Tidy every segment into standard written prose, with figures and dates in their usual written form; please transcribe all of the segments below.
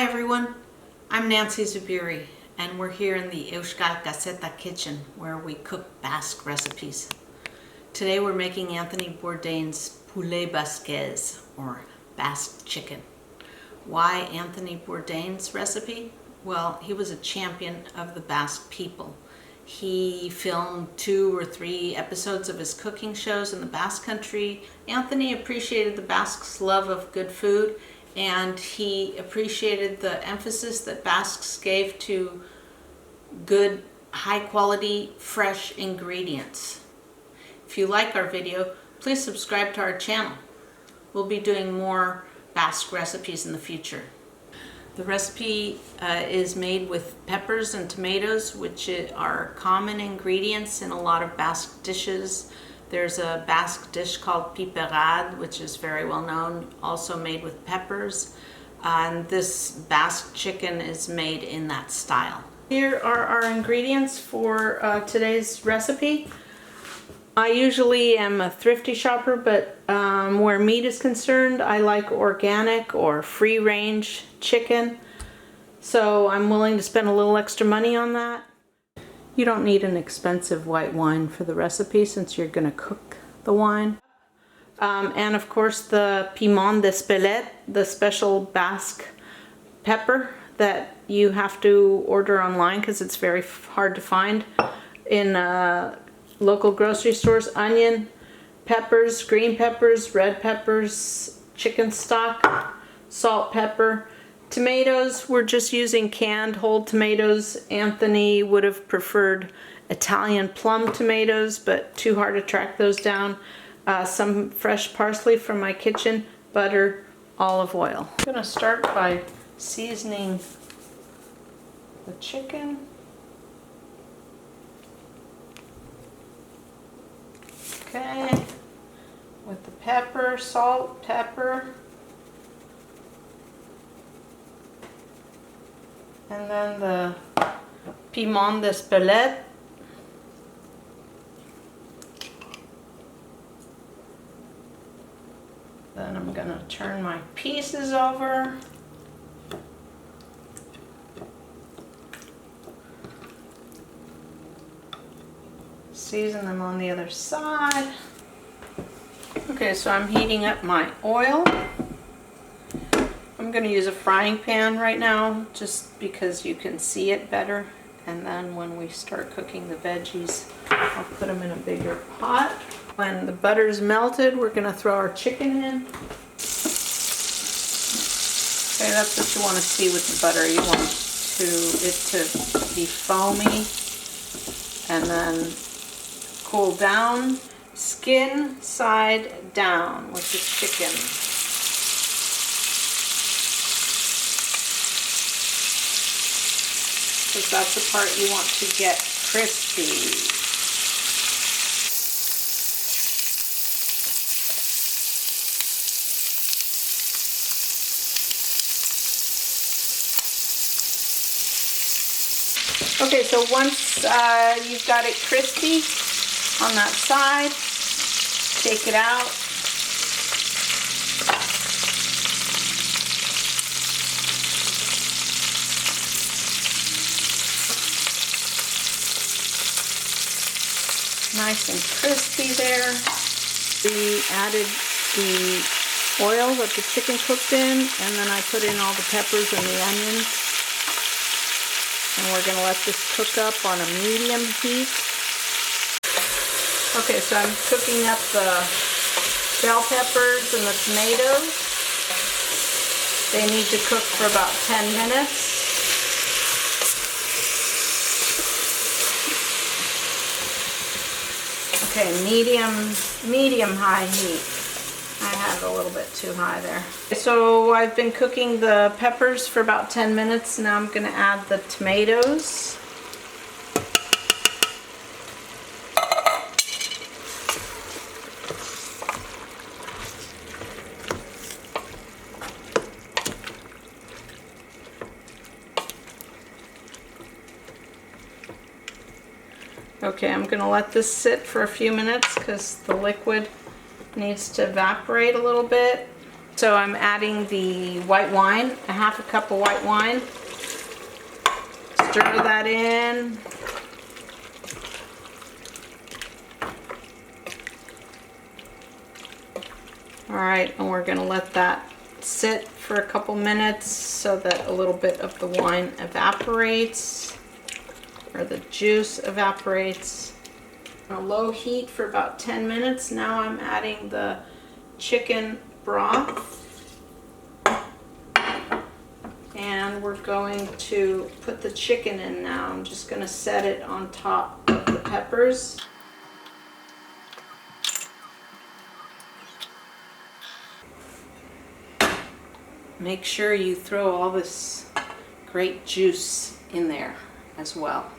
everyone, I'm Nancy Zubiri and we're here in the Euskal Gazeta kitchen where we cook Basque recipes. Today we're making Anthony Bourdain's Poulet Basquaise or Basque chicken. Why Anthony Bourdain's recipe? Well, he was a champion of the Basque people. He filmed 2 or 3 episodes of his cooking shows in the Basque Country. Anthony appreciated the Basques' love of good food, and he appreciated the emphasis that Basques gave to good, high-quality, fresh ingredients. If you like our video, please subscribe to our channel. We'll be doing more Basque recipes in the future. The recipe is made with peppers and tomatoes, which are common ingredients in a lot of Basque dishes. There's a Basque dish called piperade, which is very well known, also made with peppers. And this Basque chicken is made in that style. Here are our ingredients for today's recipe. I usually am a thrifty shopper, but where meat is concerned, I like organic or free-range chicken. So I'm willing to spend a little extra money on that. You don't need an expensive white wine for the recipe since you're going to cook the wine. And of course the piment d'Espelette, the special Basque pepper that you have to order online because it's very hard to find in local grocery stores. Onion, peppers, green peppers, red peppers, chicken stock, salt, pepper. Tomatoes, we're just using canned whole tomatoes. Anthony would have preferred Italian plum tomatoes, but too hard to track those down. Some fresh parsley from my kitchen, butter, olive oil. I'm gonna start by seasoning the chicken. Okay, with the pepper, salt, pepper. And then the piment d'Espelette. Then I'm gonna turn my pieces over. Season them on the other side. Okay, so I'm heating up my oil. I'm going to use a frying pan right now just because you can see it better, and then when we start cooking the veggies I'll put them in a bigger pot. When the butter's melted, we're going to throw our chicken in. Okay, that's what you want to see with the butter. You want it to be foamy and then cool down, skin side down with the chicken. Because that's the part you want to get crispy. Okay, so once you've got it crispy on that side, take it out. Nice and crispy there. We added the oil that the chicken cooked in, and then I put in all the peppers and the onions. And we're going to let this cook up on a medium heat. Okay, so I'm cooking up the bell peppers and the tomatoes. They need to cook for about 10 minutes. Okay, medium-high heat. I had it a little bit too high there. So I've been cooking the peppers for about 10 minutes. Now I'm going to add the tomatoes. Okay, I'm going to let this sit for a few minutes because the liquid needs to evaporate a little bit. So I'm adding the white wine, a half a cup of white wine. Stir that in. All right, and we're gonna let that sit for a couple minutes so that a little bit of the wine evaporates, or the juice evaporates. On a low heat for about 10 minutes. Now I'm adding the chicken broth. And we're going to put the chicken in now. I'm just gonna set it on top of the peppers. Make sure you throw all this great juice in there as well.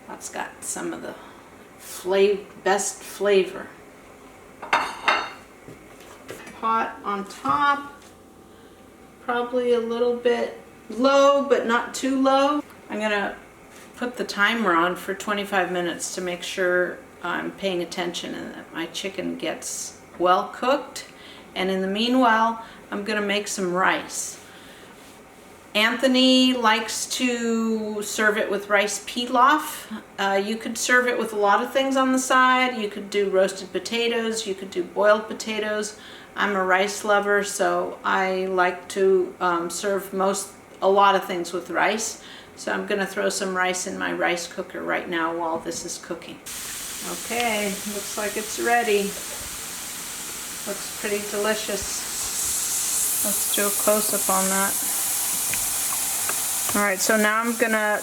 That's got some of the best flavor. Pot on top, probably a little bit low, but not too low. I'm gonna put the timer on for 25 minutes to make sure I'm paying attention and that my chicken gets well cooked. And in the meanwhile, I'm gonna make some rice. Anthony likes to serve it with rice pilaf. You could serve it with a lot of things on the side. You could do roasted potatoes, you could do boiled potatoes. I'm a rice lover, so I like to serve a lot of things with rice. So I'm gonna throw some rice in my rice cooker right now while this is cooking. Okay, looks like it's ready. Looks pretty delicious. Let's do a close-up on that. All right, so now I'm gonna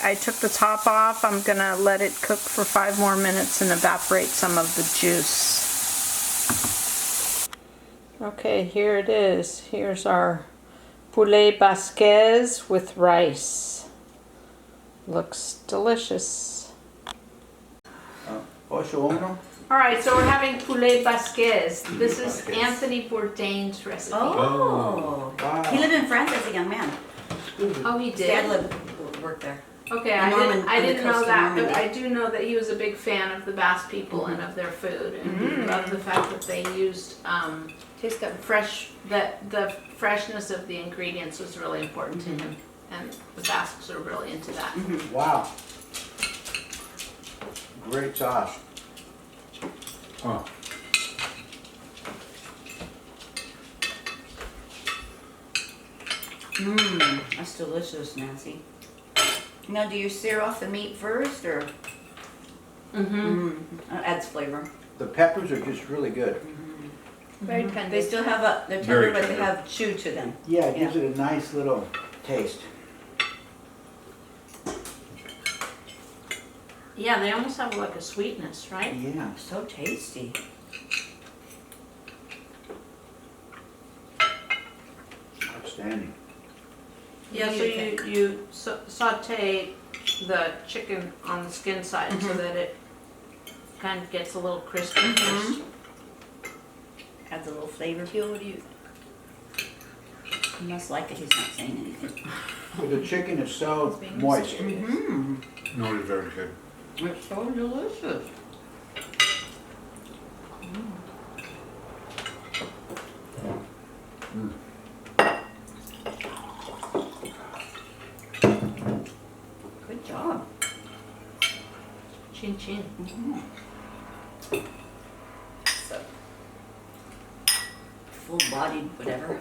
I took the top off. I'm gonna let it cook for 5 more minutes and evaporate some of the juice. Okay, here it is. Here's our Poulet Basquaise with rice. Looks delicious. All right, so we're having Poulet Basquaise. This is Anthony Bourdain's recipe. Oh, wow. He lived in France as a young man. Oh, he did? Dad worked there. Okay, I didn't know that, but I do know that he was a big fan of the Basque people and of their food, and he loved the fact that they used the freshness of the ingredients was really important to him, and the Basques are really into that. Wow. Great sauce. Oh. That's delicious, Nancy. Now, do you sear off the meat first, or? That adds flavor. The peppers are just really good. Very tender. They still have they're tender, but they have chew to them. Yeah, it gives it a nice little taste. Yeah, they almost have like a sweetness, right? Yeah. So tasty. Outstanding. Yeah, so you saute the chicken on the skin side so that it kind of gets a little crispy first. Adds a little flavor to it. What do you? He must like it. He's not saying anything. Well, the chicken is so moist. No, it's very good. It's so delicious. Good job. Chin chin. So, full-bodied, whatever.